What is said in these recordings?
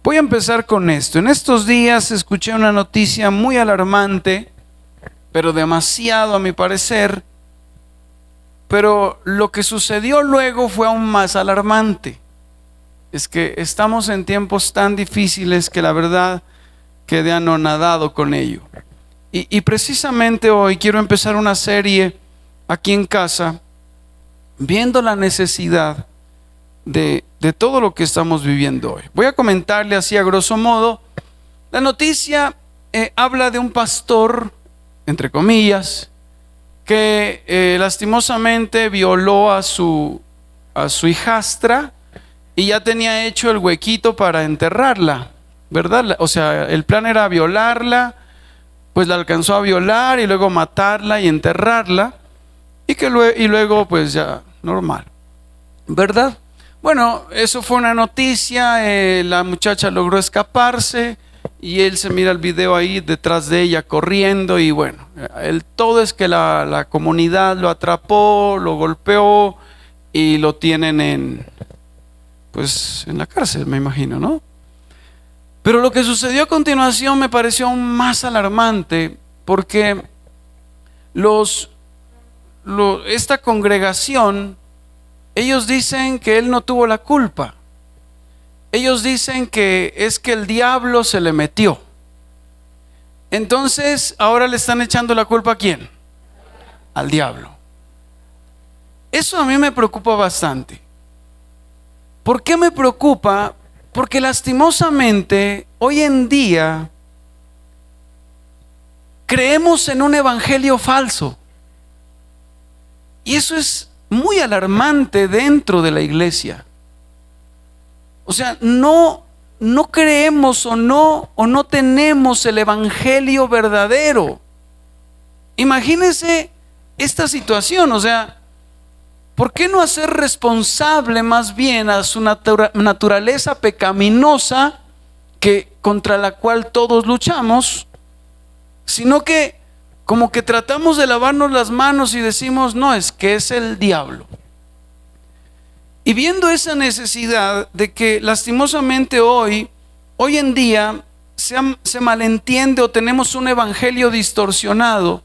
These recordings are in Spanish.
Voy a empezar con esto. En estos días escuché una noticia muy alarmante, pero demasiado a mi parecer. Pero lo que sucedió luego fue aún más alarmante. Es que estamos en tiempos tan difíciles que la verdad quedé anonadado con ello. Y precisamente hoy quiero empezar una serie aquí en casa, viendo la necesidad de todo lo que estamos viviendo hoy. Voy a comentarle así a grosso modo. La noticia habla de un pastor, entre comillas, que lastimosamente violó a su hijastra y ya tenía hecho el huequito para enterrarla, ¿verdad? O sea, el plan era violarla, pues la alcanzó a violar y luego matarla y enterrarla, y luego pues ya normal, ¿verdad? Bueno, eso fue una noticia. La muchacha logró escaparse y él se mira el video ahí detrás de ella corriendo, y bueno, el todo es que la comunidad lo atrapó, lo golpeó y lo tienen pues en la cárcel, me imagino, ¿no? Pero lo que sucedió a continuación me pareció aún más alarmante, porque esta congregación, ellos dicen que él no tuvo la culpa. Ellos dicen que es que el diablo se le metió. Entonces ahora le están echando la culpa ¿a quién? Al diablo. Eso a mí me preocupa bastante. ¿Por qué me preocupa? Porque lastimosamente hoy en día creemos en un evangelio falso. Y eso es muy alarmante dentro de la iglesia. O sea, no creemos o no tenemos el evangelio verdadero. Imagínense esta situación. O sea, ¿por qué no hacer responsable más bien a su naturaleza pecaminosa, contra la cual todos luchamos, sino que como que tratamos de lavarnos las manos y decimos, no, es que es el diablo? Y viendo esa necesidad de que lastimosamente hoy en día se malentiende o tenemos un evangelio distorsionado,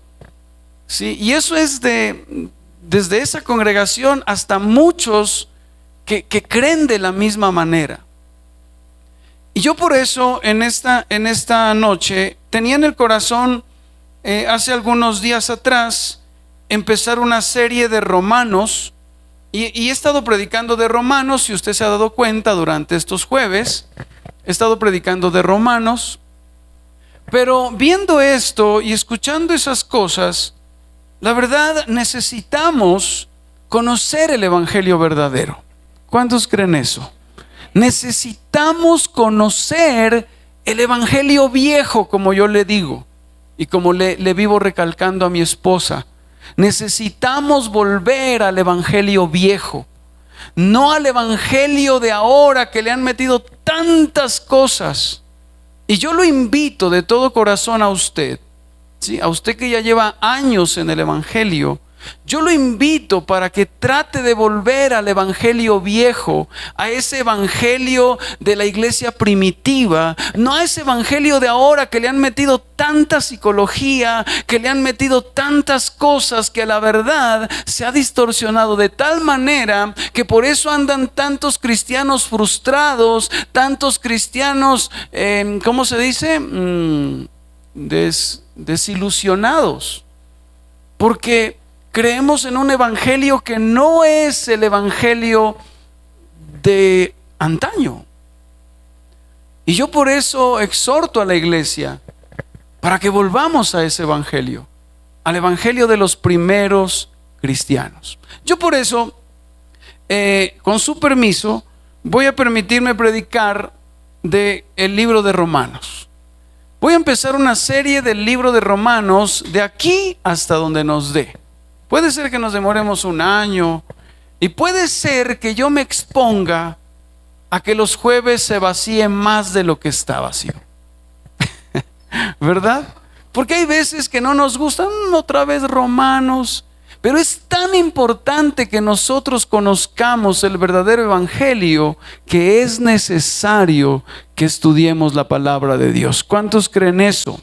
¿sí? Y eso es desde esa congregación hasta muchos que creen de la misma manera. Y yo por eso en esta noche tenía en el corazón, hace algunos días atrás, empezar una serie de Romanos. Y he estado predicando de Romanos, si usted se ha dado cuenta durante estos jueves, he estado predicando de Romanos. Pero viendo esto y escuchando esas cosas, la verdad necesitamos conocer el evangelio verdadero. ¿Cuántos creen eso? Necesitamos conocer el evangelio viejo, como yo le digo, y como le vivo recalcando a mi esposa. Necesitamos volver al evangelio viejo, no al evangelio de ahora, que le han metido tantas cosas. Y yo lo invito de todo corazón a usted, ¿sí? A usted que ya lleva años en el evangelio, yo lo invito para que trate de volver al evangelio viejo, a ese evangelio de la iglesia primitiva, no a ese evangelio de ahora que le han metido tanta psicología, que le han metido tantas cosas, que la verdad se ha distorsionado de tal manera que por eso andan tantos cristianos frustrados, tantos cristianos, ¿cómo se dice? Desilusionados, porque creemos en un evangelio que no es el evangelio de antaño. Y yo por eso exhorto a la iglesia para que volvamos a ese evangelio, al evangelio de los primeros cristianos. Yo por eso, con su permiso, voy a permitirme predicar del libro de Romanos. Voy a empezar una serie del libro de Romanos de aquí hasta donde nos dé. Puede ser que nos demoremos un año, y puede ser que yo me exponga a que los jueves se vacíe más de lo que está vacío. ¿Verdad? Porque hay veces que no nos gustan otra vez Romanos, Pero es tan importante que nosotros conozcamos el verdadero evangelio que es necesario que estudiemos la palabra de Dios. ¿Cuántos creen eso?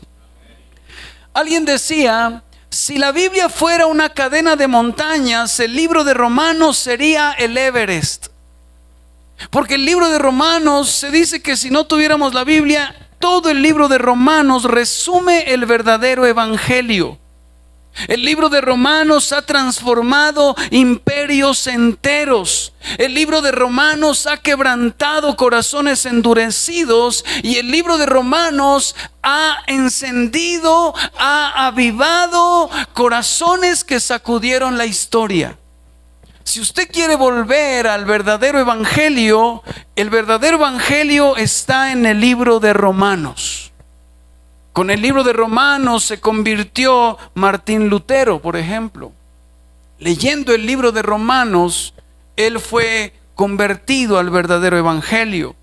Alguien decía, si la Biblia fuera una cadena de montañas, el libro de Romanos sería el Everest. Porque el libro de Romanos se dice que si no tuviéramos la Biblia, todo el libro de Romanos resume el verdadero evangelio. El libro de Romanos ha transformado imperios enteros. El libro de Romanos ha quebrantado corazones endurecidos. Y el libro de Romanos ha encendido, ha avivado corazones que sacudieron la historia. Si usted quiere volver al verdadero evangelio, el verdadero evangelio está en el libro de Romanos. Con el libro de Romanos se convirtió Martín Lutero, por ejemplo. Leyendo el libro de Romanos, él fue convertido al verdadero evangelio.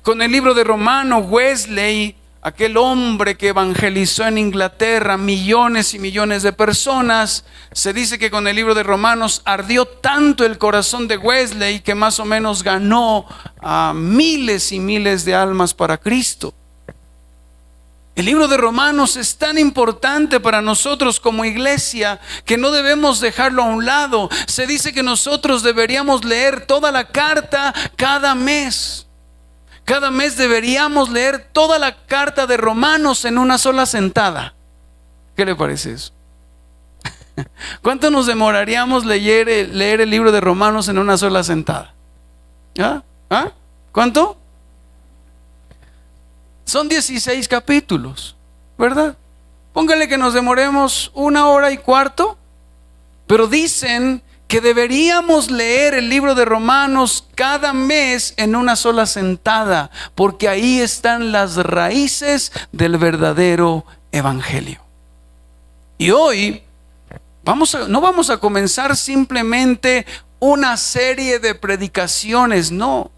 Con el libro de Romanos, Wesley, aquel hombre que evangelizó en Inglaterra millones y millones de personas, se dice que con el libro de Romanos ardió tanto el corazón de Wesley que más o menos ganó a miles y miles de almas para Cristo. El libro de Romanos es tan importante para nosotros como iglesia que no debemos dejarlo a un lado. Se dice que nosotros deberíamos leer toda la carta cada mes. Cada mes deberíamos leer toda la carta de Romanos en una sola sentada. ¿Qué le parece eso? ¿Cuánto nos demoraríamos leer el libro de Romanos en una sola sentada? ¿Cuánto? Son 16 capítulos, ¿verdad? Póngale que nos demoremos 1 hora y cuarto, pero dicen que deberíamos leer el libro de Romanos cada mes en una sola sentada, porque ahí están las raíces del verdadero evangelio. Y hoy no vamos a comenzar simplemente una serie de predicaciones, no.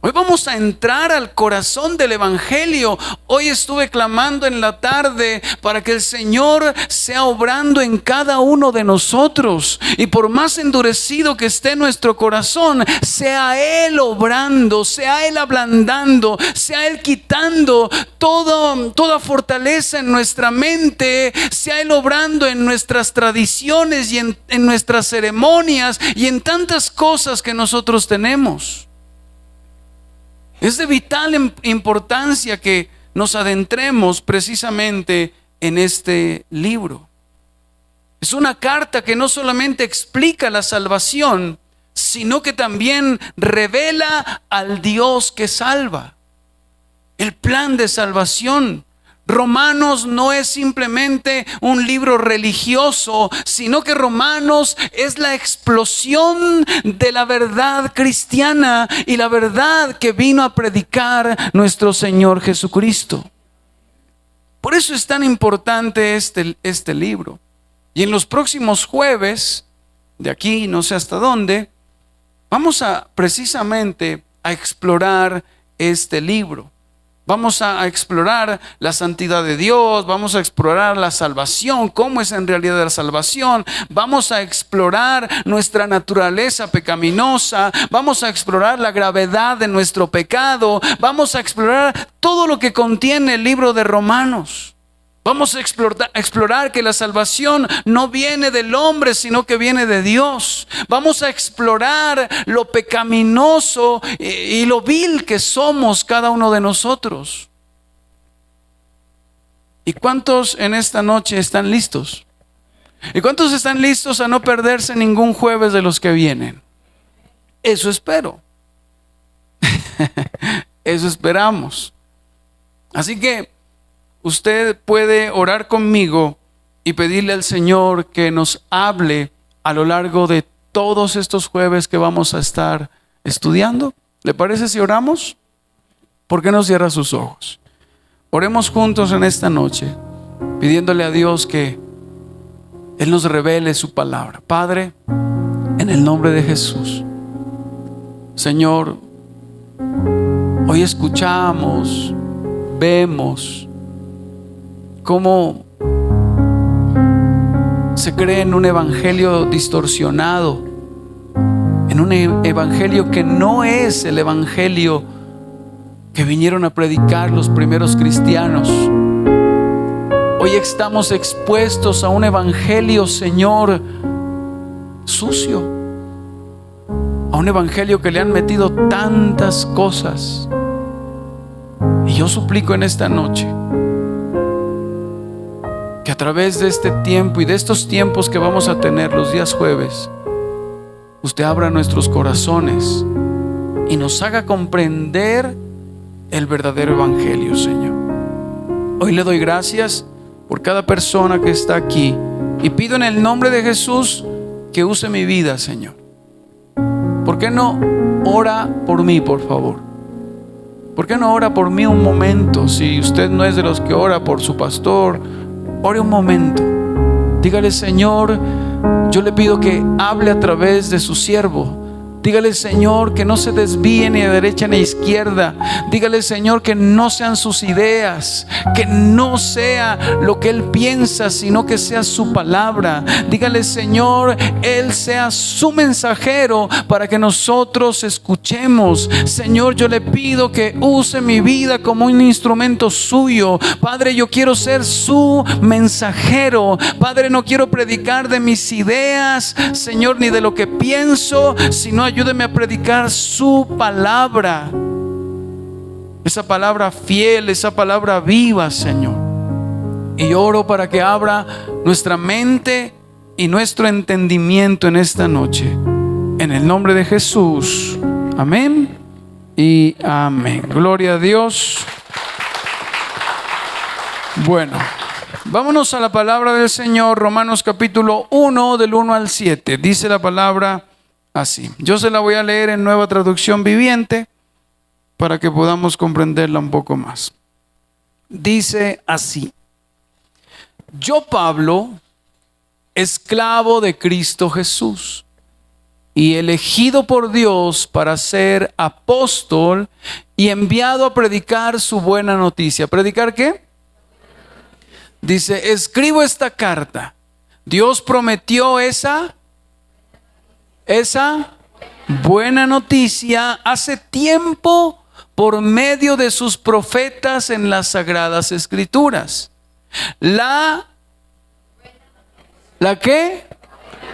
Hoy vamos a entrar al corazón del evangelio. Hoy estuve clamando en la tarde para que el Señor sea obrando en cada uno de nosotros. Y por más endurecido que esté nuestro corazón, sea Él obrando, sea Él ablandando, sea Él quitando toda fortaleza en nuestra mente, sea Él obrando en nuestras tradiciones y en nuestras ceremonias y en tantas cosas que nosotros tenemos. Es de vital importancia que nos adentremos precisamente en este libro. Es una carta que no solamente explica la salvación, sino que también revela al Dios que salva. El plan de salvación. Romanos no es simplemente un libro religioso, sino que Romanos es la explosión de la verdad cristiana y la verdad que vino a predicar nuestro Señor Jesucristo. Por eso es tan importante este libro. Y en los próximos jueves, de aquí no sé hasta dónde, vamos precisamente a explorar este libro. Vamos a explorar la santidad de Dios, vamos a explorar la salvación, cómo es en realidad la salvación, vamos a explorar nuestra naturaleza pecaminosa, vamos a explorar la gravedad de nuestro pecado, vamos a explorar todo lo que contiene el libro de Romanos. Vamos a explorar que la salvación no viene del hombre, sino que viene de Dios. Vamos a explorar lo pecaminoso y lo vil que somos cada uno de nosotros. ¿Y cuántos en esta noche están listos? ¿Y cuántos están listos a no perderse ningún jueves de los que vienen? Eso espero. Eso esperamos. Así que usted puede orar conmigo y pedirle al Señor que nos hable a lo largo de todos estos jueves que vamos a estar estudiando. ¿Le parece si oramos? ¿Por qué no cierra sus ojos? Oremos juntos en esta noche, pidiéndole a Dios que Él nos revele su palabra. Padre, en el nombre de Jesús, Señor, hoy escuchamos, vemos cómo se cree en un evangelio distorsionado, en un evangelio que no es el evangelio que vinieron a predicar los primeros cristianos. Hoy estamos expuestos a un evangelio, Señor, sucio, a un evangelio que le han metido tantas cosas. Y yo suplico en esta noche que a través de este tiempo y de estos tiempos que vamos a tener los días jueves, usted abra nuestros corazones y nos haga comprender el verdadero evangelio, Señor. Hoy le doy gracias por cada persona que está aquí y pido en el nombre de Jesús que use mi vida, Señor. ¿Por qué no ora por mí, por favor? ¿Por qué no ora por mí un momento? Si usted no es de los que ora por su pastor, ore un momento. Dígale: Señor, yo le pido que hable a través de su siervo. Dígale, Señor, que no se desvíe ni a derecha ni a izquierda. Dígale, Señor, que no sean sus ideas, que no sea lo que Él piensa, sino que sea su palabra. Dígale, Señor, Él sea su mensajero para que nosotros escuchemos. Señor, yo le pido que use mi vida como un instrumento suyo. Padre, yo quiero ser su mensajero. Padre, no quiero predicar de mis ideas, Señor, ni de lo que pienso, sino ayúdeme a predicar su palabra, esa palabra fiel, esa palabra viva, Señor. Y oro para que abra nuestra mente y nuestro entendimiento en esta noche, en el nombre de Jesús. Amén y amén. Gloria a Dios. Bueno, vámonos a la palabra del Señor. Romanos capítulo 1, del 1 al 7. Dice la palabra así. Yo se la voy a leer en Nueva Traducción Viviente para que podamos comprenderla un poco más. Dice así: yo, Pablo, esclavo de Cristo Jesús y elegido por Dios para ser apóstol y enviado a predicar su buena noticia. ¿Predicar qué? Dice: escribo esta carta. Dios prometió esa buena noticia hace tiempo por medio de sus profetas en las Sagradas Escrituras. ¿La qué?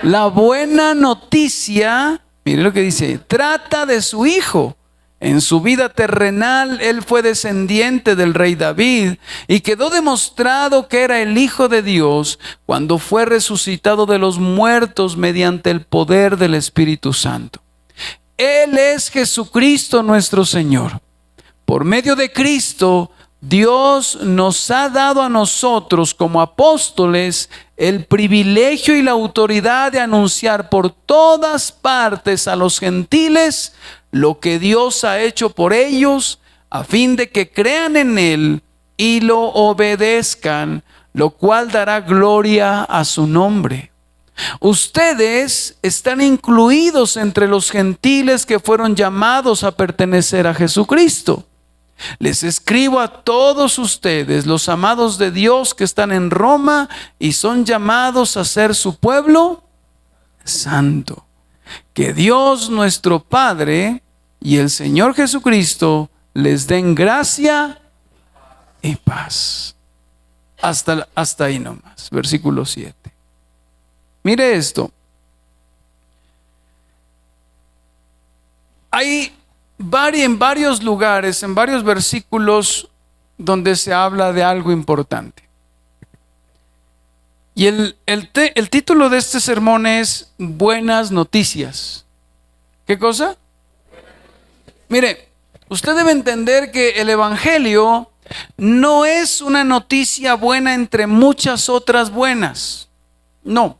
La buena noticia, mire lo que dice, trata de su Hijo. En su vida terrenal, Él fue descendiente del rey David y quedó demostrado que era el Hijo de Dios cuando fue resucitado de los muertos mediante el poder del Espíritu Santo. Él es Jesucristo nuestro Señor. Por medio de Cristo, Dios nos ha dado a nosotros como apóstoles el privilegio y la autoridad de anunciar por todas partes a los gentiles lo que Dios ha hecho por ellos, a fin de que crean en Él y lo obedezcan, lo cual dará gloria a su nombre. Ustedes están incluidos entre los gentiles que fueron llamados a pertenecer a Jesucristo. Les escribo a todos ustedes, los amados de Dios que están en Roma y son llamados a ser su pueblo santo. Que Dios nuestro Padre y el Señor Jesucristo les den gracia y paz. Hasta ahí nomás, versículo 7. Mire esto. Hay en varios lugares, en varios versículos donde se habla de algo importante. Y el título de este sermón es Buenas Noticias. ¿Qué cosa? Mire, usted debe entender que el Evangelio no es una noticia buena entre muchas otras buenas. No.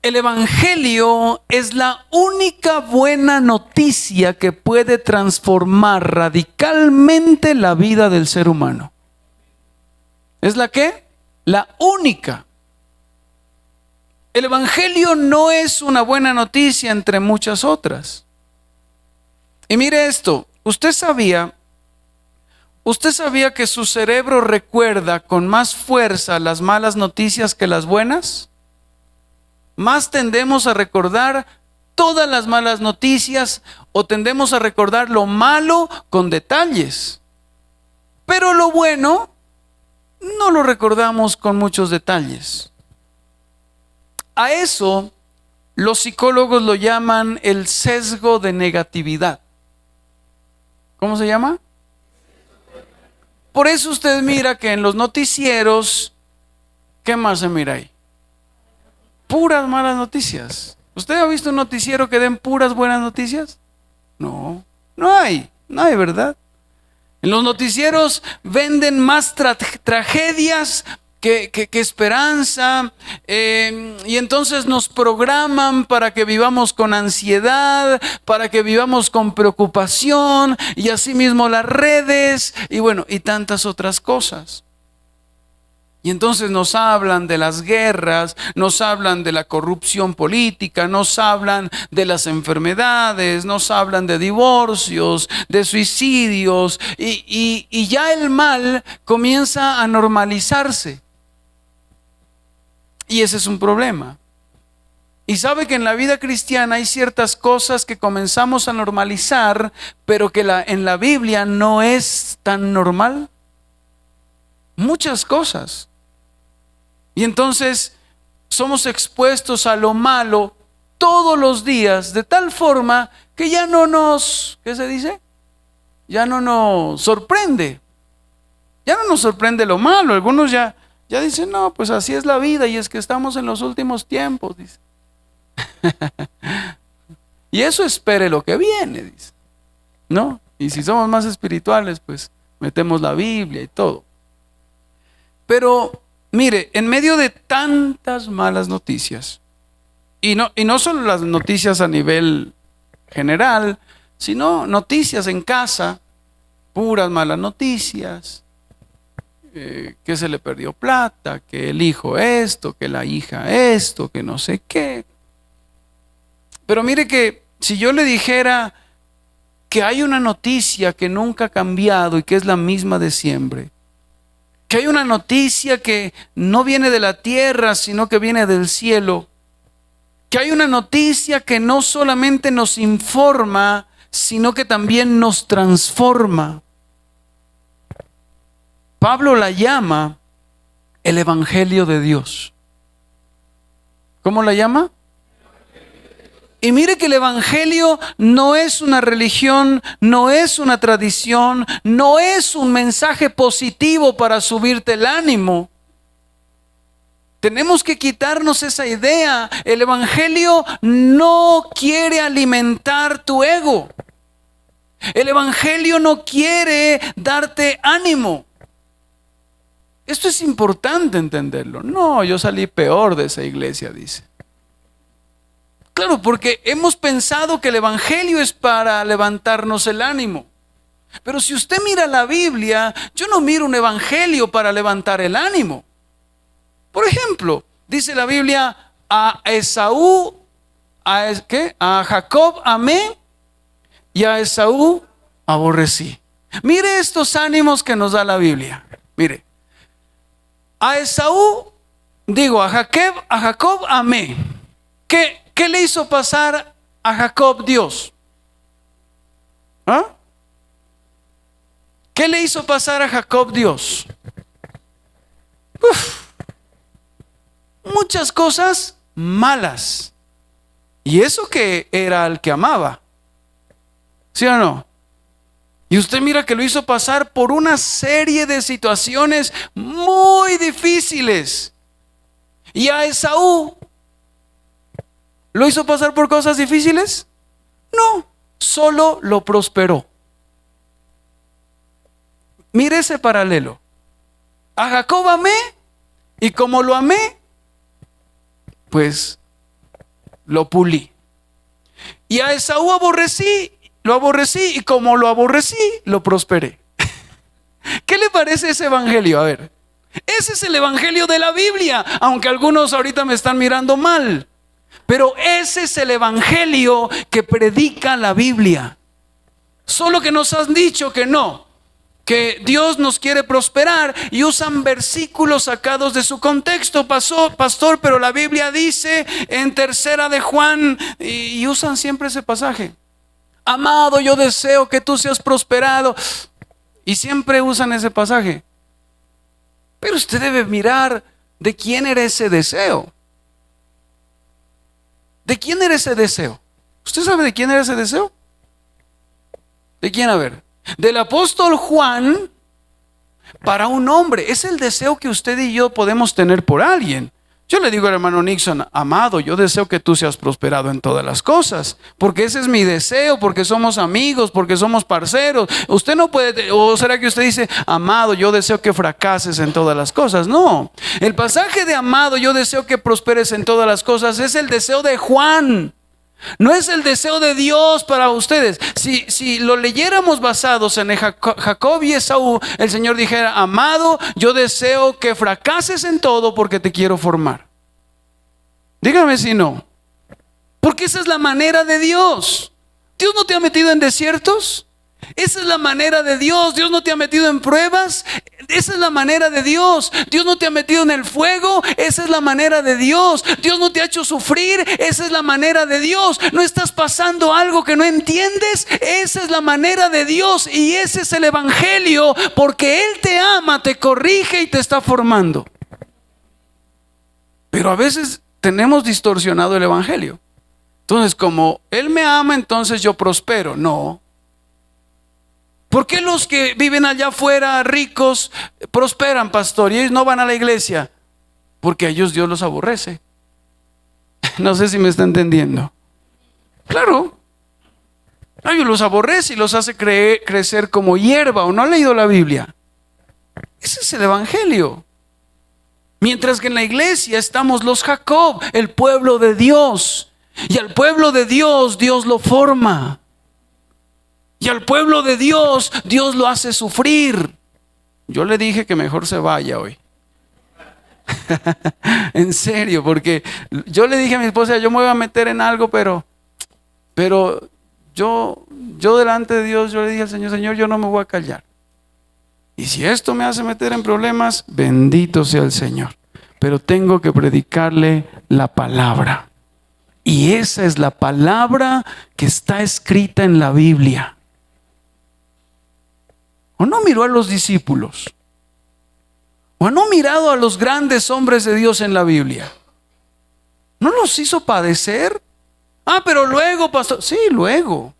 El Evangelio es la única buena noticia que puede transformar radicalmente la vida del ser humano. ¿Es la qué? La única. El Evangelio no es una buena noticia entre muchas otras. Y mire esto, usted sabía, ¿Usted sabía que su cerebro recuerda con más fuerza las malas noticias que las buenas? Más tendemos a recordar todas las malas noticias o tendemos a recordar lo malo con detalles. Pero lo bueno no lo recordamos con muchos detalles. A eso los psicólogos lo llaman el sesgo de negatividad. ¿Cómo se llama? Por eso usted mira que en los noticieros, ¿qué más se mira ahí? Puras malas noticias. ¿Usted ha visto un noticiero que den puras buenas noticias? No, no hay, ¿verdad? En los noticieros venden más tragedias que esperanza, y entonces nos programan para que vivamos con ansiedad, para que vivamos con preocupación, y asimismo las redes, y bueno, y tantas otras cosas. Y entonces nos hablan de las guerras, nos hablan de la corrupción política, nos hablan de las enfermedades, nos hablan de divorcios, de suicidios, y ya el mal comienza a normalizarse. Y ese es un problema. Y sabe que en la vida cristiana hay ciertas cosas que comenzamos a normalizar, pero que en la Biblia no es tan normal. Muchas cosas. Y entonces somos expuestos a lo malo todos los días, de tal forma que ya no nos, ¿qué se dice? Ya no nos sorprende. Ya no nos sorprende lo malo. Algunos ya dicen, no, pues así es la vida, y es que estamos en los últimos tiempos, dice. Y eso espere lo que viene, dice, ¿no? Y si somos más espirituales, pues metemos la Biblia y todo. Pero mire, en medio de tantas malas noticias, y no solo las noticias a nivel general, sino noticias en casa, puras malas noticias, que se le perdió plata, que el hijo esto, que la hija esto, que no sé qué. Pero mire que si yo le dijera que hay una noticia que nunca ha cambiado y que es la misma de siempre, que hay una noticia que no viene de la tierra, sino que viene del cielo, que hay una noticia que no solamente nos informa, sino que también nos transforma. Pablo la llama el Evangelio de Dios. ¿Cómo la llama? Y mire que el Evangelio no es una religión, no es una tradición, no es un mensaje positivo para subirte el ánimo. Tenemos que quitarnos esa idea. El Evangelio no quiere alimentar tu ego. El Evangelio no quiere darte ánimo. Esto es importante entenderlo. No, yo salí peor de esa iglesia, dice. Claro, porque hemos pensado que el Evangelio es para levantarnos el ánimo. Pero si usted mira la Biblia, yo no miro un Evangelio para levantar el ánimo. Por ejemplo, dice la Biblia, a Esaú, a Jacob amé y a Esaú aborrecí. Mire estos ánimos que nos da la Biblia. Mire. A Esaú, a Jacob amé. ¿Qué le hizo pasar a Jacob Dios? ¿Ah? ¿Qué le hizo pasar a Jacob Dios? Muchas cosas malas. Y eso que era al que amaba. ¿Sí o no? Y usted mira que lo hizo pasar por una serie de situaciones muy difíciles. ¿Y a Esaú lo hizo pasar por cosas difíciles? No, solo lo prosperó. Mire ese paralelo. A Jacob amé, y como lo amé, pues lo pulí. Y a Esaú lo aborrecí, y como lo aborrecí, lo prosperé. ¿Qué le parece ese evangelio? A ver, ese es el evangelio de la Biblia, aunque algunos ahorita me están mirando mal, pero ese es el evangelio que predica la Biblia. Solo que nos han dicho que no, que Dios nos quiere prosperar y usan versículos sacados de su contexto. Pastor, pero la Biblia dice en 3 de Juan, y usan siempre ese pasaje: amado, yo deseo que tú seas prosperado. Y siempre usan ese pasaje. Pero usted debe mirar de quién era ese deseo. ¿De quién era ese deseo? ¿Usted sabe de quién era ese deseo? ¿De quién? A ver. Del apóstol Juan para un hombre. Es el deseo que usted y yo podemos tener por alguien. Yo le digo al hermano Nixon: amado, yo deseo que tú seas prosperado en todas las cosas, porque ese es mi deseo, porque somos amigos, porque somos parceros. Usted no puede, o será que usted dice: amado, yo deseo que fracases en todas las cosas. No, el pasaje de amado, yo deseo que prosperes en todas las cosas, es el deseo de Juan. No es el deseo de Dios para ustedes. Si lo leyéramos basados en Jacob y Esaú, el Señor dijera: amado, yo deseo que fracases en todo porque te quiero formar. Dígame si no. Porque esa es la manera de Dios. Dios no te ha metido en desiertos. Esa es la manera de Dios. Dios no te ha metido en pruebas. Esa es la manera de Dios. Dios no te ha metido en el fuego. Esa es la manera de Dios. Dios no te ha hecho sufrir. Esa es la manera de Dios. No estás pasando algo que no entiendes. Esa es la manera de Dios. Y ese es el evangelio, porque Él te ama, te corrige y te está formando. Pero a veces tenemos distorsionado el evangelio. Entonces, como Él me ama, entonces yo prospero. No. ¿Por qué los que viven allá afuera ricos prosperan, pastor, y ellos no van a la iglesia? Porque a ellos Dios los aborrece. No sé si me está entendiendo. Claro, a ellos los aborrece y los hace crecer como hierba. ¿O no ha leído la Biblia? Ese es el evangelio. Mientras que en la iglesia estamos los Jacob, el pueblo de Dios. Y al pueblo de Dios, Dios lo forma. Y al pueblo de Dios, Dios lo hace sufrir. Yo le dije que mejor se vaya hoy. En serio, porque yo le dije a mi esposa: yo me voy a meter en algo, pero yo delante de Dios, yo le dije al Señor: Señor, yo no me voy a callar. Y si esto me hace meter en problemas, bendito sea el Señor. Pero tengo que predicarle la palabra. Y esa es la palabra que está escrita en la Biblia. ¿O no miró a los discípulos? ¿O no ha mirado a los grandes hombres de Dios en la Biblia? ¿No los hizo padecer? Pero luego, pastor. Sí, luego.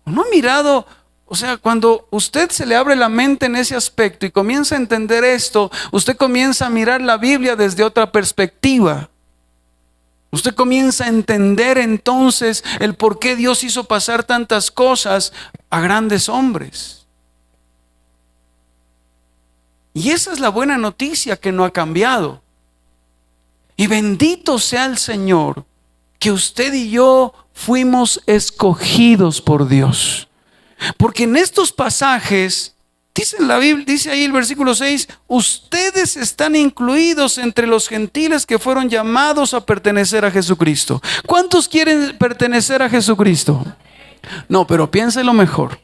¿O no ha mirado? O sea, cuando usted se le abre la mente en ese aspecto y comienza a entender esto, usted comienza a mirar la Biblia desde otra perspectiva. Usted comienza a entender entonces el por qué Dios hizo pasar tantas cosas a grandes hombres. Y esa es la buena noticia, que no ha cambiado. Y bendito sea el Señor, que usted y yo fuimos escogidos por Dios. Porque en estos pasajes, dice en la Biblia, dice ahí el versículo 6, ustedes están incluidos entre los gentiles que fueron llamados a pertenecer a Jesucristo. ¿Cuántos quieren pertenecer a Jesucristo? No, pero piénselo mejor.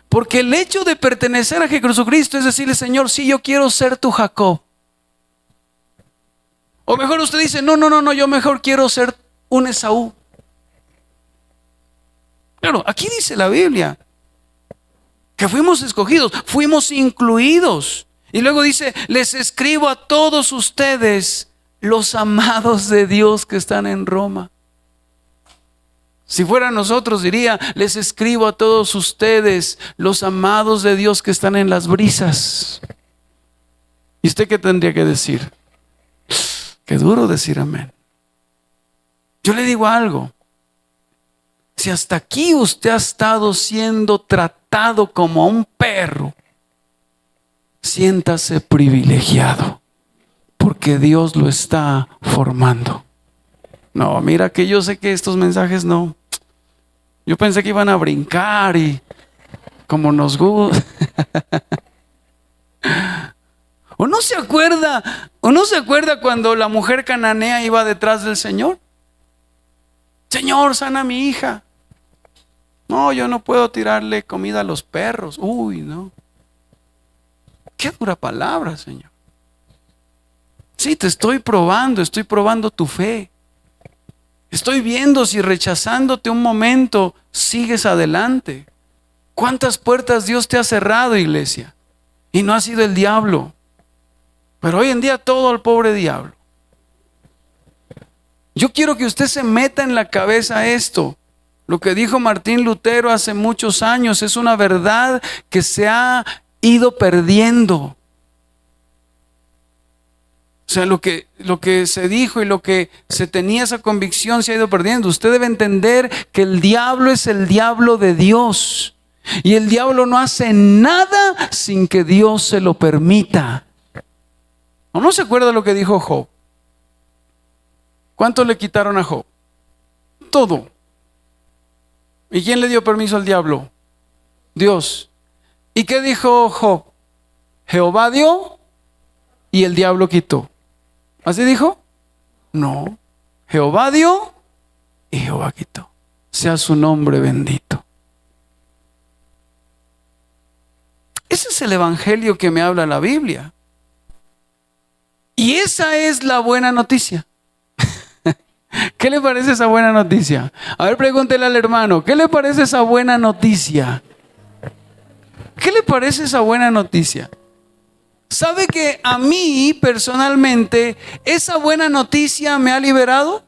Porque el hecho de pertenecer a Jesucristo es decirle: Señor, sí, yo quiero ser tu Jacob. O mejor usted dice: no, yo mejor quiero ser un Esaú. Claro, aquí dice la Biblia que fuimos escogidos, fuimos incluidos. Y luego dice: les escribo a todos ustedes, los amados de Dios que están en Roma. Si fuera nosotros, diría: les escribo a todos ustedes, los amados de Dios que están en las brisas. ¿Y usted qué tendría que decir? Qué duro decir amén. Yo le digo algo: si hasta aquí usted ha estado siendo tratado como a un perro, siéntase privilegiado, porque Dios lo está formando. No, mira que yo sé que estos mensajes no. Yo pensé que iban a brincar y como nos gusta. ¿O no se acuerda cuando la mujer cananea iba detrás del Señor? Señor, sana a mi hija. No, yo no puedo tirarle comida a los perros. Uy, no. Qué dura palabra, Señor. Sí, te estoy probando tu fe. Estoy viendo si rechazándote un momento sigues adelante. ¿Cuántas puertas Dios te ha cerrado, iglesia? Y no ha sido el diablo. Pero hoy en día todo el pobre diablo. Yo quiero que usted se meta en la cabeza esto. Lo que dijo Martín Lutero hace muchos años es una verdad que se ha ido perdiendo. O sea, lo que se dijo y lo que se tenía esa convicción se ha ido perdiendo. Usted debe entender que el diablo es el diablo de Dios. Y el diablo no hace nada sin que Dios se lo permita. ¿O no se acuerda lo que dijo Job? ¿Cuánto le quitaron a Job? Todo. ¿Y quién le dio permiso al diablo? Dios. ¿Y qué dijo Job? Jehová dio y el diablo quitó. ¿Así dijo? No. Jehová dio y Jehová quitó. Sea su nombre bendito. Ese es el evangelio que me habla la Biblia. Y esa es la buena noticia. ¿Qué le parece esa buena noticia? A ver, pregúntele al hermano, ¿qué le parece esa buena noticia? ¿Qué le parece esa buena noticia? ¿Sabe que a mí personalmente esa buena noticia me ha liberado?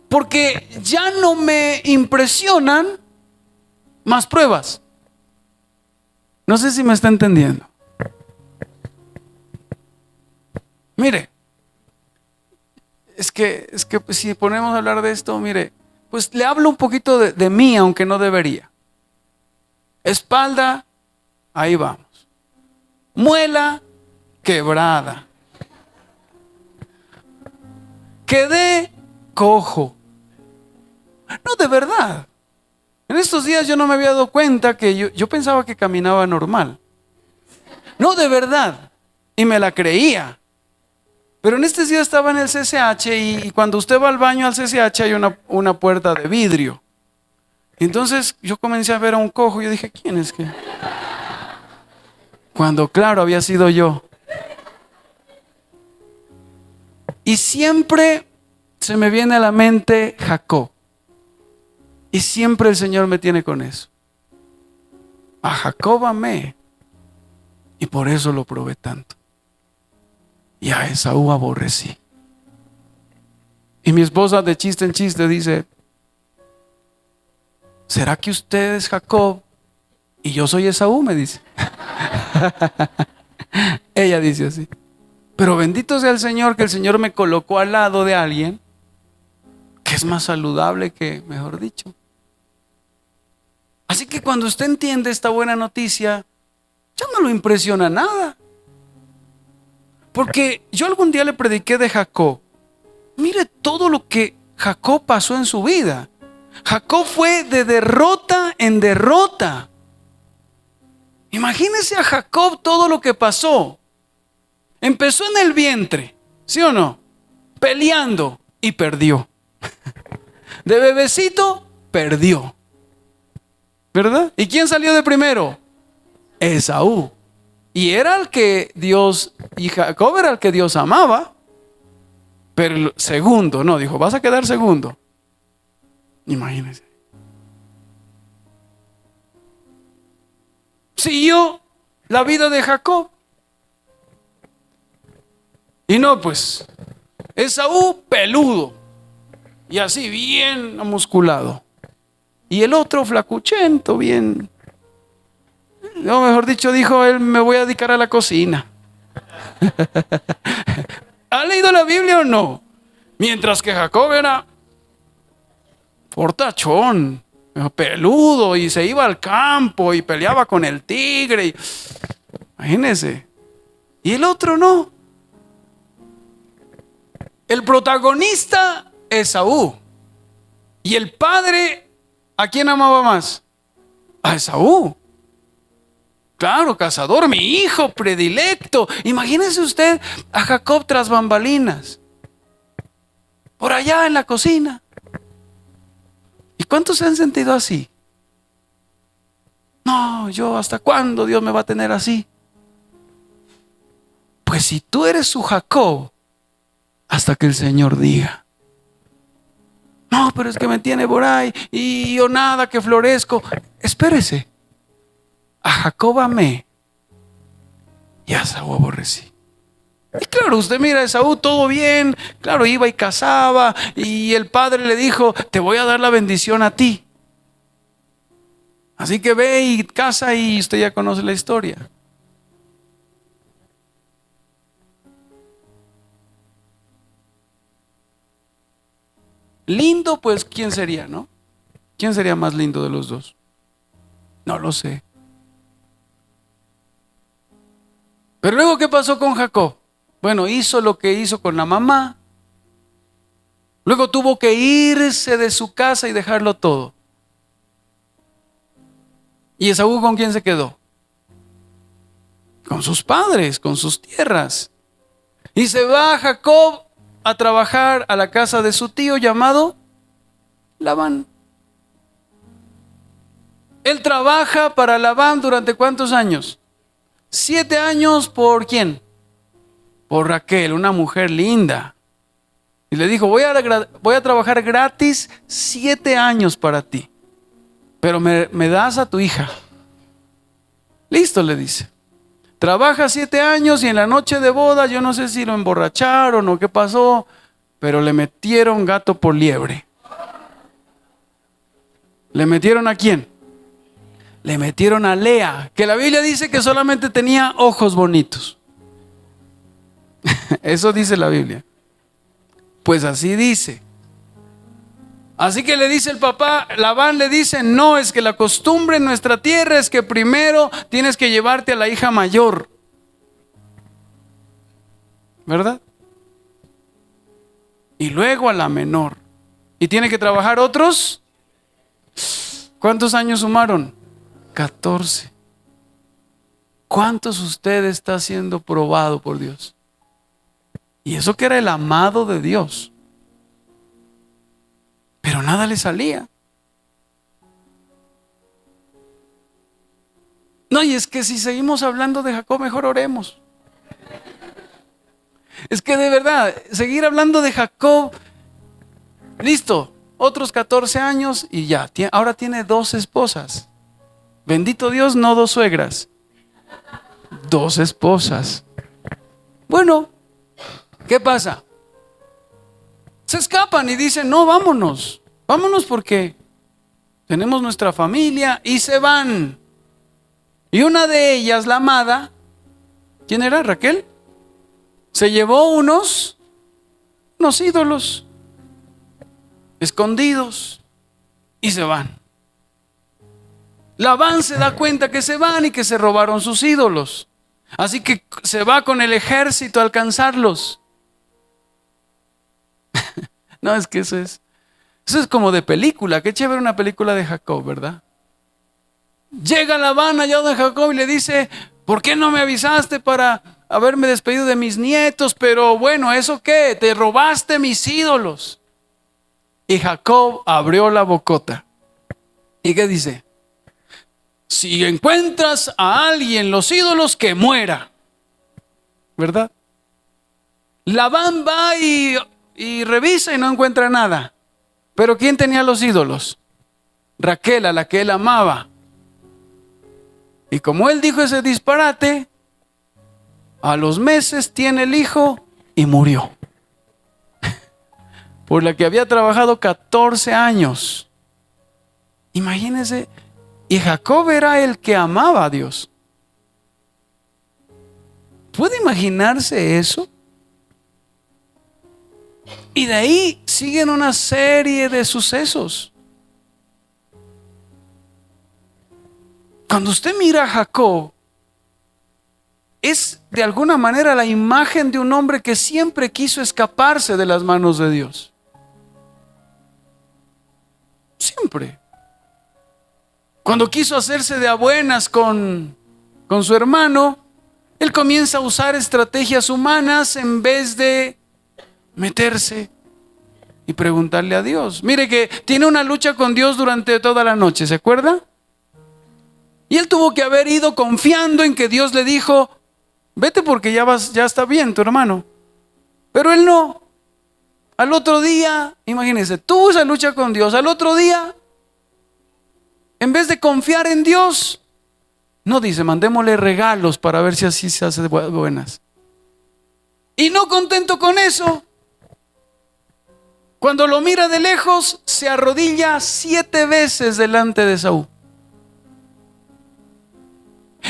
Porque ya no me impresionan más pruebas. No sé si me está entendiendo. Mire, es que si ponemos a hablar de esto, mire, pues le hablo un poquito de mí, aunque no debería. Espalda, ahí vamos. Muela, quebrada. Quedé cojo. No, de verdad. En estos días yo no me había dado cuenta que yo pensaba que caminaba normal. No, de verdad. Y me la creía. Pero en estos días estaba en el CCH y cuando usted va al baño al CCH hay una puerta de vidrio. Y entonces yo comencé a ver a un cojo y yo dije, ¿quién es que? Cuando claro había sido yo. Y siempre se me viene a la mente Jacob. Y siempre el Señor me tiene con eso. A Jacob amé y por eso lo probé tanto. Y a Esaú aborrecí. Y mi esposa de chiste en chiste dice, ¿será que usted es Jacob y yo soy Esaú? Me dice. Ella dice así. Pero bendito sea el Señor que el Señor me colocó al lado de alguien que es más saludable que, mejor dicho. Así que cuando usted entiende esta buena noticia, ya no lo impresiona nada. Porque yo algún día le prediqué de Jacob. Mire todo lo que Jacob pasó en su vida. Jacob fue de derrota en derrota. Imagínese a Jacob todo lo que pasó. Empezó en el vientre, ¿sí o no? Peleando y perdió. De bebecito, perdió. ¿Verdad? ¿Y quién salió de primero? Esaú. Y era el que Dios, y Jacob era el que Dios amaba. Pero el segundo, no, dijo, vas a quedar segundo. Imagínense. Siguió la vida de Jacob. Y no, pues, Esaú peludo. Y así bien musculado. Y el otro flacuchento, bien. No, mejor dicho, dijo él, me voy a dedicar a la cocina. ¿Ha leído la Biblia o no? Mientras que Jacob era fortachón, peludo, y se iba al campo y peleaba con el tigre. Imagínense. Y el otro no. El protagonista, Esaú. Y el padre, ¿a quién amaba más? A Esaú. Claro, cazador, mi hijo predilecto. Imagínese usted a Jacob tras bambalinas. Por allá en la cocina. cuántos se han sentido así? No, yo ¿hasta cuándo Dios me va a tener así? Pues si tú eres su Jacob, hasta que el Señor diga. No, pero es que me tiene por ahí y yo nada que florezco. Espérese. A Jacob amé y a Esaú aborrecí. Y claro, usted mira a Esaú, todo bien. Claro, iba y cazaba y el padre le dijo, te voy a dar la bendición a ti. Así que ve y caza y usted ya conoce la historia. Lindo, pues, ¿quién sería, no? ¿Quién sería más lindo de los dos? No lo sé. Pero luego, ¿qué pasó con Jacob? Bueno, hizo lo que hizo con la mamá. Luego tuvo que irse de su casa y dejarlo todo. ¿Y Esaú con quién se quedó? Con sus padres, con sus tierras. Y se va Jacob a trabajar a la casa de su tío llamado Labán. Él trabaja para Labán durante ¿cuántos años? 7 años. ¿Por quién? Por Raquel, una mujer linda. Y le dijo, voy a trabajar gratis 7 años para ti, pero me das a tu hija. Listo, le dice. Trabaja 7 años y en la noche de boda, yo no sé si lo emborracharon o qué pasó, pero le metieron gato por liebre. ¿Le metieron a quién? Le metieron a Lea, que la Biblia dice que solamente tenía ojos bonitos. Eso dice la Biblia. Pues así dice. Así que le dice el papá, Labán le dice, no, es que la costumbre en nuestra tierra es que primero tienes que llevarte a la hija mayor. ¿Verdad? Y luego a la menor. Y tiene que trabajar otros. ¿Cuántos años sumaron? 14. ¿Cuántos usted está siendo probado por Dios? Y eso que era el amado de Dios. Pero nada le salía. No, y es que si seguimos hablando de Jacob, mejor oremos. Es que de verdad, seguir hablando de Jacob, listo, otros 14 años y ya, ahora tiene 2 esposas. Bendito Dios, no 2 suegras, 2 esposas. Bueno, ¿qué pasa? Se escapan y dicen, no, vámonos porque tenemos nuestra familia, y se van. Y una de ellas, la amada, ¿quién era? Raquel, se llevó unos ídolos escondidos y se van. Labán se da cuenta que se van y que se robaron sus ídolos, así que se va con el ejército a alcanzarlos. No, es que eso es como de película. Qué chévere una película de Jacob, ¿verdad? Llega Labán allá de Jacob y le dice, ¿por qué no me avisaste para haberme despedido de mis nietos? Pero bueno, ¿eso qué? Te robaste mis ídolos. Y Jacob abrió la bocota. ¿Y qué dice? Si encuentras a alguien los ídolos, que muera. ¿Verdad? Labán va y revisa y no encuentra nada. Pero ¿quién tenía los ídolos? Raquel, a la que él amaba. Y como él dijo ese disparate, a los meses tiene el hijo y murió. Por la que había trabajado 14 años. Imagínense. Y Jacob era el que amaba a Dios. ¿Puede imaginarse eso? Y de ahí siguen una serie de sucesos. Cuando usted mira a Jacob, es de alguna manera la imagen de un hombre que siempre quiso escaparse de las manos de Dios. Siempre. Cuando quiso hacerse de a buenas con su hermano, él comienza a usar estrategias humanas en vez de meterse y preguntarle a Dios. Mire que tiene una lucha con Dios durante toda la noche, ¿se acuerda? Y él tuvo que haber ido confiando en que Dios le dijo, vete porque ya está bien tu hermano. Pero él no. Al otro día, imagínense, tuvo esa lucha con Dios. Al otro día, en vez de confiar en Dios, no dice, mandémosle regalos para ver si así se hace buenas. Y no contento con eso, cuando lo mira de lejos, se arrodilla 7 veces delante de Saúl.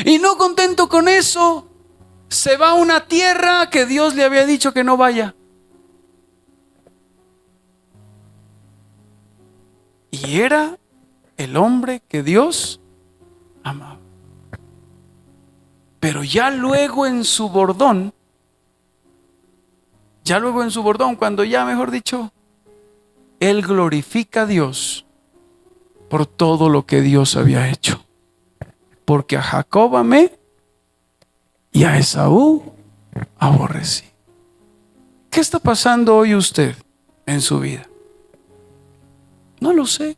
Y no contento con eso, se va a una tierra que Dios le había dicho que no vaya. Y era el hombre que Dios amaba. Pero ya luego en su bordón, cuando ya, mejor dicho, él glorifica a Dios por todo lo que Dios había hecho. Porque a Jacob amé y a Esaú aborrecí. ¿Qué está pasando hoy usted en su vida? No lo sé.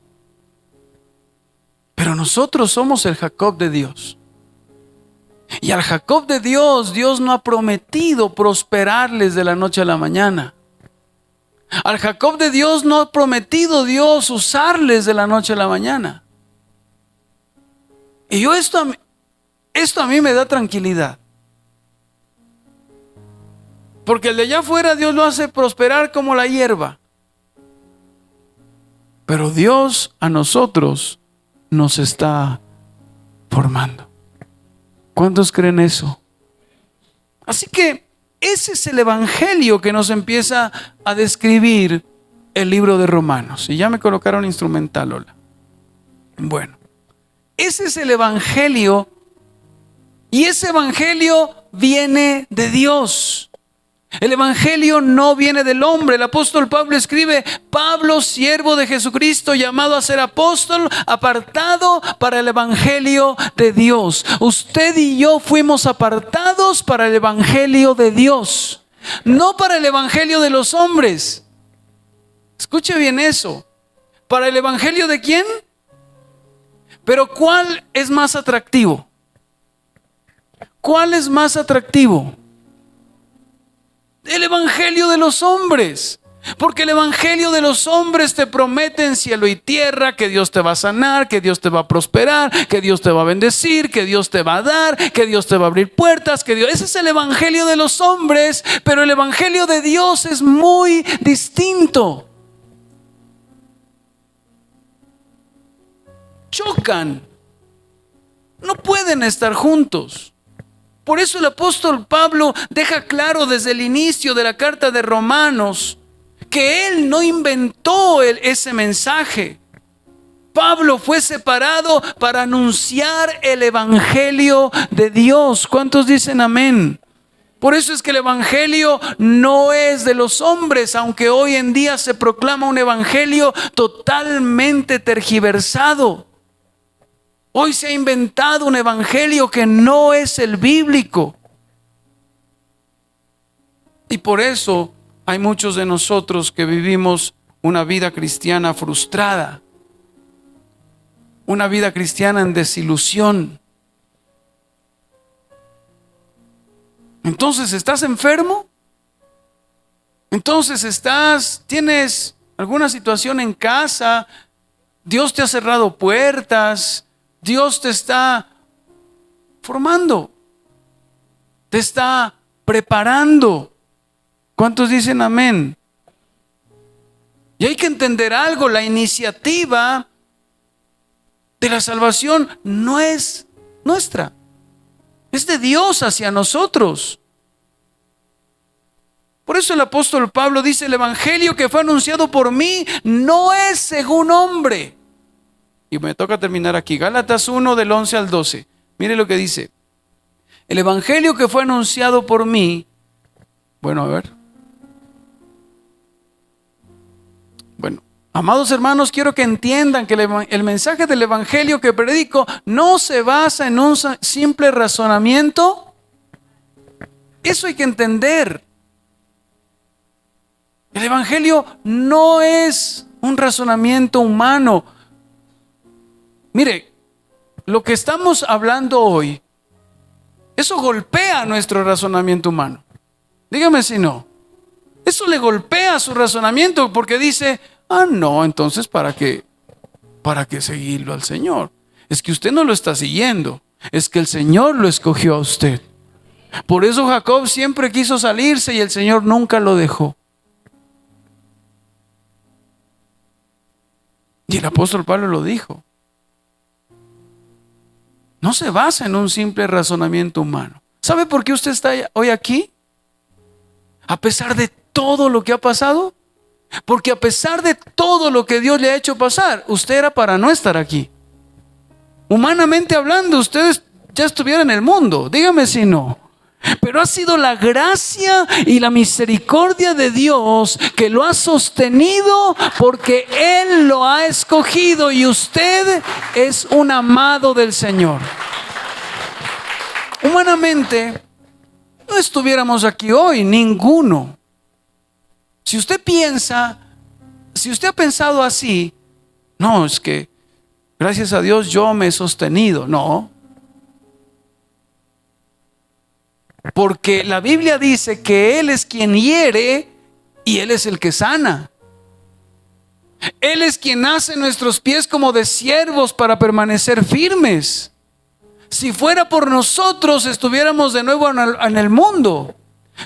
Pero nosotros somos el Jacob de Dios. Y al Jacob de Dios, Dios no ha prometido prosperarles de la noche a la mañana. Al Jacob de Dios no ha prometido Dios usarles de la noche a la mañana. Y esto a mí me da tranquilidad. Porque el de allá afuera Dios lo hace prosperar como la hierba. Pero Dios a nosotros nos está formando. ¿Cuántos creen eso? Así que ese es el evangelio que nos empieza a describir el libro de Romanos. Y ya me colocaron instrumental, hola. Bueno, ese es el evangelio. Y ese evangelio viene de Dios. El evangelio no viene del hombre. El apóstol Pablo escribe: Pablo, siervo de Jesucristo, llamado a ser apóstol, apartado para el evangelio de Dios. Usted y yo fuimos apartados para el evangelio de Dios, no para el evangelio de los hombres. Escuche bien eso. ¿Para el evangelio de quién? Pero ¿cuál es más atractivo? ¿Cuál es más atractivo? El evangelio de los hombres. Porque el evangelio de los hombres te prometen cielo y tierra, que Dios te va a sanar, que Dios te va a prosperar, que Dios te va a bendecir, que Dios te va a dar, que Dios te va a abrir puertas, que Dios... Ese es el evangelio de los hombres. Pero el evangelio de Dios es muy distinto. Chocan. No pueden estar juntos. Por eso el apóstol Pablo deja claro desde el inicio de la carta de Romanos que él no inventó ese mensaje. Pablo fue separado para anunciar el evangelio de Dios. ¿Cuántos dicen amén? Por eso es que el evangelio no es de los hombres, aunque hoy en día se proclama un evangelio totalmente tergiversado. Hoy se ha inventado un evangelio que no es el bíblico. Y por eso hay muchos de nosotros que vivimos una vida cristiana frustrada, una vida cristiana en desilusión. Entonces, ¿estás enfermo? Entonces, tienes alguna situación en casa, Dios te ha cerrado puertas, Dios te está formando, te está preparando. ¿Cuántos dicen amén? Y hay que entender algo: la iniciativa de la salvación no es nuestra, es de Dios hacia nosotros. Por eso el apóstol Pablo dice: el evangelio que fue anunciado por mí no es según hombre. Y me toca terminar aquí. Gálatas 1 del 11 al 12. Mire lo que dice. El evangelio que fue anunciado por mí. Bueno, a ver. Bueno, amados hermanos, quiero que entiendan que el mensaje del evangelio que predico no se basa en un simple razonamiento. Eso hay que entender. El evangelio no es un razonamiento humano. Mire, lo que estamos hablando hoy, eso golpea nuestro razonamiento humano. Dígame si no. Eso le golpea su razonamiento porque dice, no, entonces ¿para qué seguirlo al Señor? Es que usted no lo está siguiendo, es que el Señor lo escogió a usted. Por eso Jacob siempre quiso salirse y el Señor nunca lo dejó. Y el apóstol Pablo lo dijo. No se basa en un simple razonamiento humano. ¿Sabe por qué usted está hoy aquí? A pesar de todo lo que ha pasado. Porque a pesar de todo lo que Dios le ha hecho pasar, usted era para no estar aquí. Humanamente hablando, ustedes ya estuvieran en el mundo. Dígame si no. Pero ha sido la gracia y la misericordia de Dios que lo ha sostenido, porque Él lo ha escogido y usted es un amado del Señor. Humanamente no estuviéramos aquí hoy, ninguno. Si usted ha pensado así, no, es que gracias a Dios yo me he sostenido. No. Porque la Biblia dice que Él es quien hiere y Él es el que sana. Él es quien hace nuestros pies como de siervos para permanecer firmes. Si fuera por nosotros, estuviéramos de nuevo en el mundo.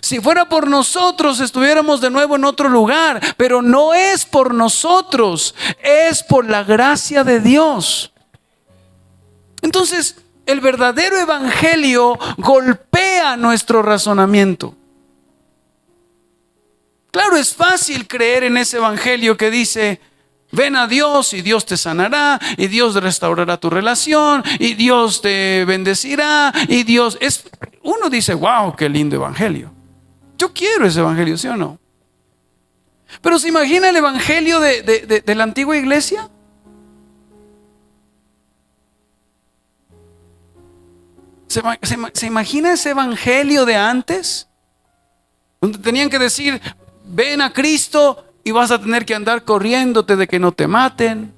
Si fuera por nosotros, estuviéramos de nuevo en otro lugar. Pero no es por nosotros, es por la gracia de Dios. Entonces, el verdadero evangelio golpea nuestro razonamiento. Claro, es fácil creer en ese evangelio que dice: ven a Dios y Dios te sanará, y Dios restaurará tu relación, y Dios te bendecirá, y Dios es. Uno dice: wow, qué lindo evangelio. Yo quiero ese evangelio, ¿sí o no? Pero ¿se imagina el evangelio de la antigua iglesia? ¿Se imagina ese evangelio de antes? Donde tenían que decir: ven a Cristo y vas a tener que andar corriéndote de que no te maten.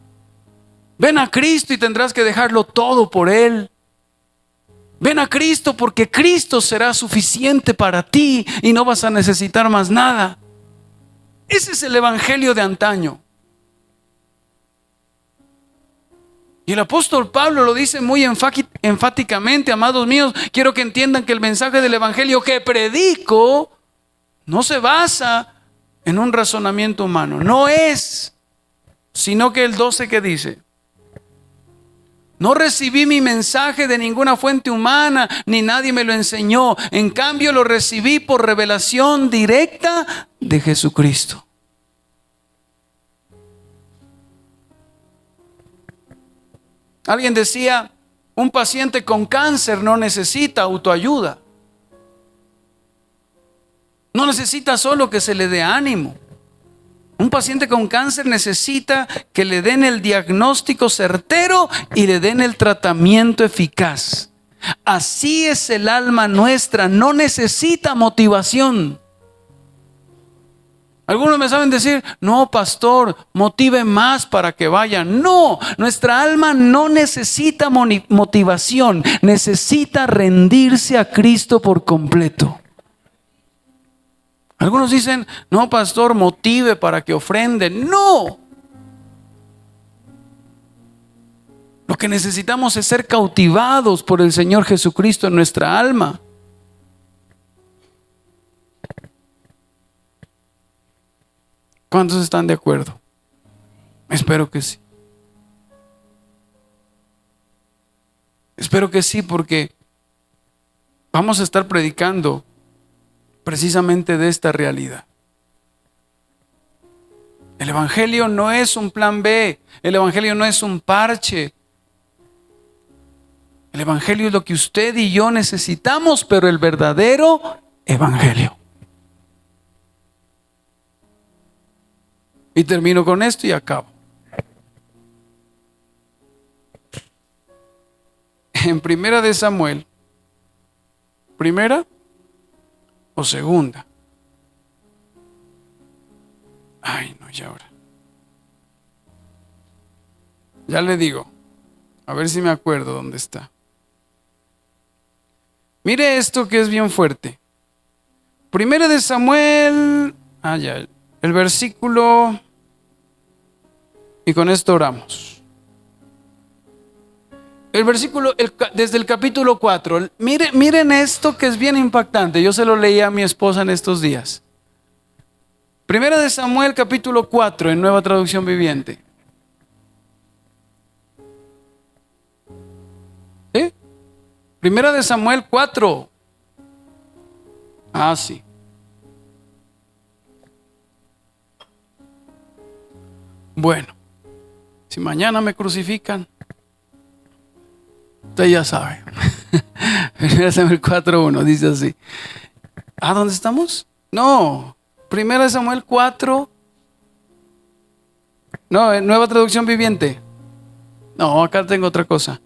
Ven a Cristo y tendrás que dejarlo todo por Él. Ven a Cristo porque Cristo será suficiente para ti y no vas a necesitar más nada. Ese es el evangelio de antaño. Y el apóstol Pablo lo dice muy enfáticamente: amados míos, quiero que entiendan que el mensaje del evangelio que predico no se basa en un razonamiento humano. No es, sino que el 12 que dice: no recibí mi mensaje de ninguna fuente humana, ni nadie me lo enseñó. En cambio, lo recibí por revelación directa de Jesucristo. Alguien decía: un paciente con cáncer no necesita autoayuda. No necesita solo que se le dé ánimo. Un paciente con cáncer necesita que le den el diagnóstico certero y le den el tratamiento eficaz. Así es el alma nuestra, no necesita motivación. Algunos me saben decir: no, pastor, motive más para que vayan. No, nuestra alma no necesita motivación, necesita rendirse a Cristo por completo. Algunos dicen: no, pastor, motive para que ofrenden. No. Lo que necesitamos es ser cautivados por el Señor Jesucristo en nuestra alma. ¿Cuántos están de acuerdo? Espero que sí. Espero que sí, porque vamos a estar predicando precisamente de esta realidad. El evangelio no es un plan B. El evangelio no es un parche. El evangelio es lo que usted y yo necesitamos, pero el verdadero evangelio. Y termino con esto y acabo. En Primera de Samuel, ¿primera o segunda? Ay, no, ya ahora. Ya le digo. A ver si me acuerdo dónde está. Mire esto que es bien fuerte. Primera de Samuel. Ya. El versículo. Y con esto oramos. El versículo, desde el capítulo 4. Miren esto que es bien impactante. Yo se lo leí a mi esposa en estos días. Primera de Samuel, capítulo 4, en Nueva Traducción Viviente. ¿Sí? Primera de Samuel 4. Sí. Bueno, si mañana me crucifican, usted ya sabe. Primera de Samuel 4:1 dice así. ¿Dónde estamos? No, Primera de Samuel 4. No, en Nueva Traducción Viviente. No, acá tengo otra cosa.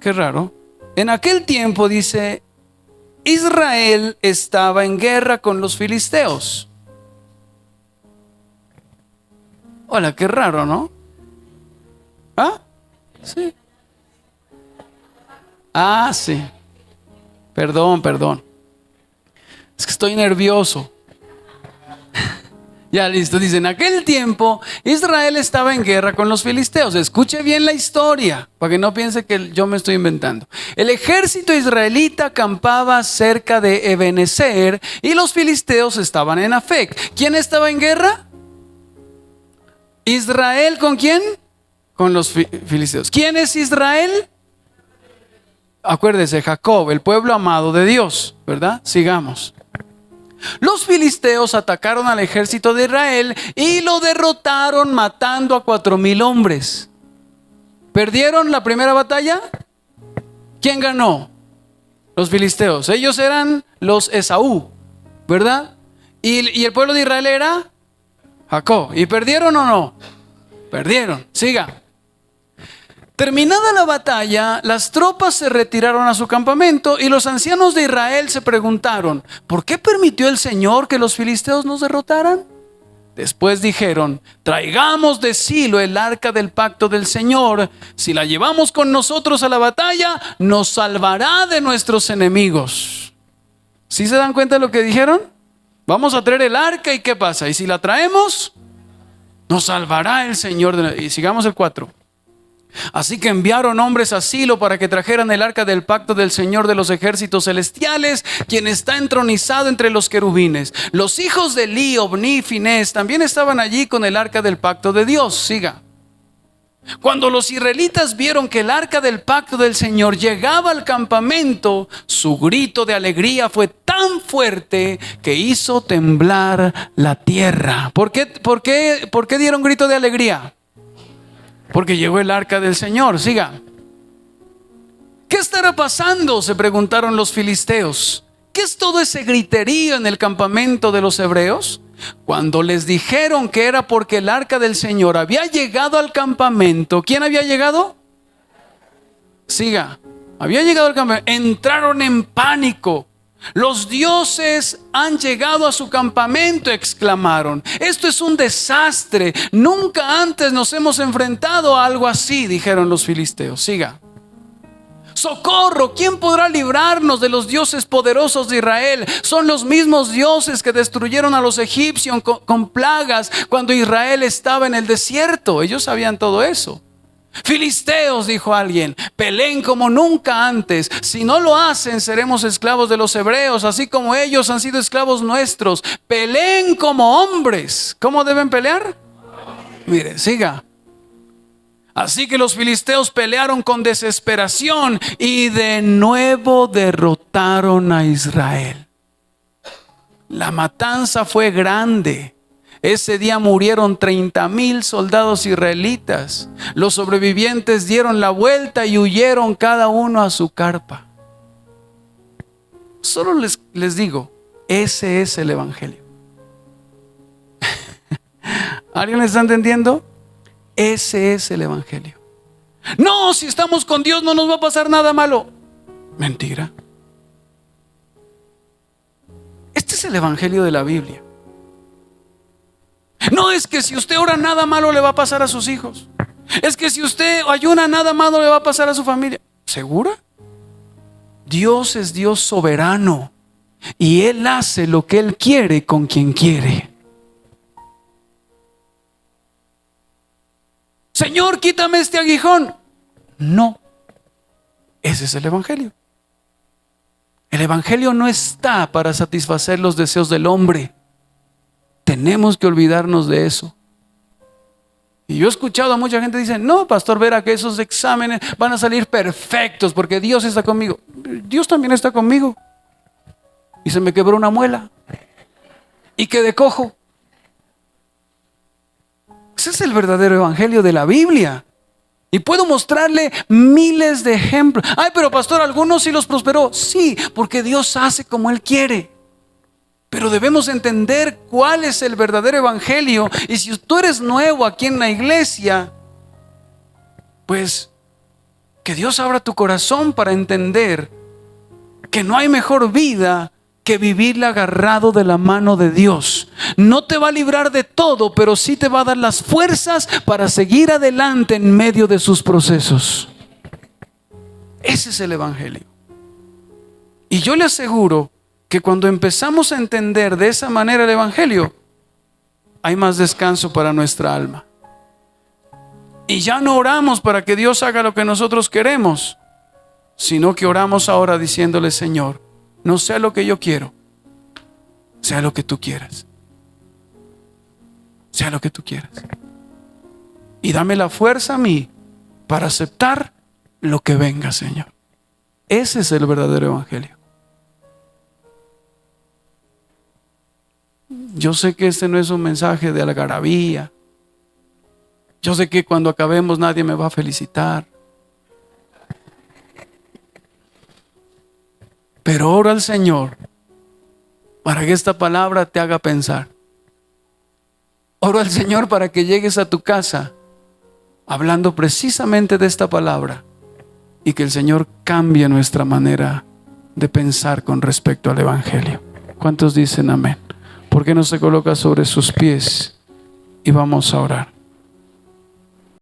Qué raro. En aquel tiempo dice, Israel estaba en guerra con los filisteos. Hola, qué raro, ¿no? Sí. Sí. Perdón. Es que estoy nervioso. Ya listo, dice, en aquel tiempo Israel estaba en guerra con los filisteos. Escuche bien la historia, para que no piense que yo me estoy inventando. El ejército israelita acampaba cerca de Ebenezer y los filisteos estaban en Afec. ¿Quién estaba en guerra? ¿Israel con quién? Con los filisteos. ¿Quién es Israel? Acuérdese, Jacob, el pueblo amado de Dios, ¿verdad? Sigamos. Los filisteos atacaron al ejército de Israel y lo derrotaron matando a 4,000 hombres. ¿Perdieron la primera batalla? ¿Quién ganó? Los filisteos. Ellos eran los Esaú, ¿verdad? Y el pueblo de Israel era Jacob. ¿Y perdieron o no? Perdieron. Siga. Terminada la batalla, las tropas se retiraron a su campamento y los ancianos de Israel se preguntaron, ¿por qué permitió el Señor que los filisteos nos derrotaran? Después dijeron, traigamos de Silo el arca del pacto del Señor. Si la llevamos con nosotros a la batalla, nos salvará de nuestros enemigos. ¿Sí se dan cuenta de lo que dijeron? Vamos a traer el arca y ¿qué pasa? Y si la traemos, nos salvará el Señor. Y sigamos el 4. Así que enviaron hombres a Silo para que trajeran el arca del pacto del Señor de los ejércitos celestiales, quien está entronizado entre los querubines. Los hijos de Eli, Ofni y Finés también estaban allí con el arca del pacto de Dios. Siga. Cuando los israelitas vieron que el arca del pacto del Señor llegaba al campamento, su grito de alegría fue tan fuerte que hizo temblar la tierra. ¿Por qué dieron grito de alegría? Porque llegó el arca del Señor. Siga. ¿Qué estará pasando?, se preguntaron los filisteos. ¿Qué es todo ese griterío en el campamento de los hebreos? Cuando les dijeron que era porque el arca del Señor había llegado al campamento. ¿Quién había llegado? Siga. Había llegado al campamento. Entraron en pánico. Los dioses han llegado a su campamento, exclamaron. Esto es un desastre. Nunca antes nos hemos enfrentado a algo así, dijeron los filisteos. Siga. Socorro, ¿quién podrá librarnos de los dioses poderosos de Israel? Son los mismos dioses que destruyeron a los egipcios con plagas cuando Israel estaba en el desierto. Ellos sabían todo eso. Filisteos, dijo alguien, peleen como nunca antes. Si no lo hacen, seremos esclavos de los hebreos, así como ellos han sido esclavos nuestros. Peleen como hombres. ¿Cómo deben pelear? Mire, siga. Así que los filisteos pelearon con desesperación y de nuevo derrotaron a Israel. La matanza fue grande. Ese día murieron 30,000 soldados israelitas. Los sobrevivientes dieron la vuelta y huyeron cada uno a su carpa. Solo les digo, ese es el evangelio. ¿Alguien le está entendiendo? Ese es el evangelio. No, si estamos con Dios no nos va a pasar nada malo. Mentira. Este es el evangelio de la Biblia. No es que si usted ora nada malo le va a pasar a sus hijos. Es que si usted ayuna nada malo le va a pasar a su familia. ¿Segura? Dios es Dios soberano y Él hace lo que Él quiere con quien quiere. Señor, quítame este aguijón. No, ese es el Evangelio. El Evangelio no está para satisfacer los deseos del hombre. Tenemos que olvidarnos de eso. Y yo he escuchado a mucha gente que dice: no, pastor, verá que esos exámenes van a salir perfectos porque Dios está conmigo. Dios también está conmigo. Y se me quebró una muela y quedé cojo. Ese es el verdadero evangelio de la Biblia. Y puedo mostrarle miles de ejemplos. Ay, pero pastor, algunos sí los prosperó. Sí, porque Dios hace como Él quiere. Pero debemos entender cuál es el verdadero evangelio. Y si tú eres nuevo aquí en la iglesia, pues que Dios abra tu corazón para entender que no hay mejor vida que vivirla agarrado de la mano de Dios. No te va a librar de todo, pero sí te va a dar las fuerzas para seguir adelante en medio de sus procesos. Ese es el evangelio. Y yo le aseguro que cuando empezamos a entender de esa manera el evangelio, hay más descanso para nuestra alma. Y ya no oramos para que Dios haga lo que nosotros queremos, sino que oramos ahora diciéndole: Señor, no sea lo que yo quiero, sea lo que tú quieras. Sea lo que tú quieras. Y dame la fuerza a mí para aceptar lo que venga, Señor. Ese es el verdadero evangelio. Yo sé que este no es un mensaje de algarabía. Yo sé que cuando acabemos nadie me va a felicitar. Pero ora al Señor para que esta palabra te haga pensar. Oro al Señor para que llegues a tu casa hablando precisamente de esta palabra y que el Señor cambie nuestra manera de pensar con respecto al evangelio. ¿Cuántos dicen amén? ¿Por qué no se coloca sobre sus pies y vamos a orar?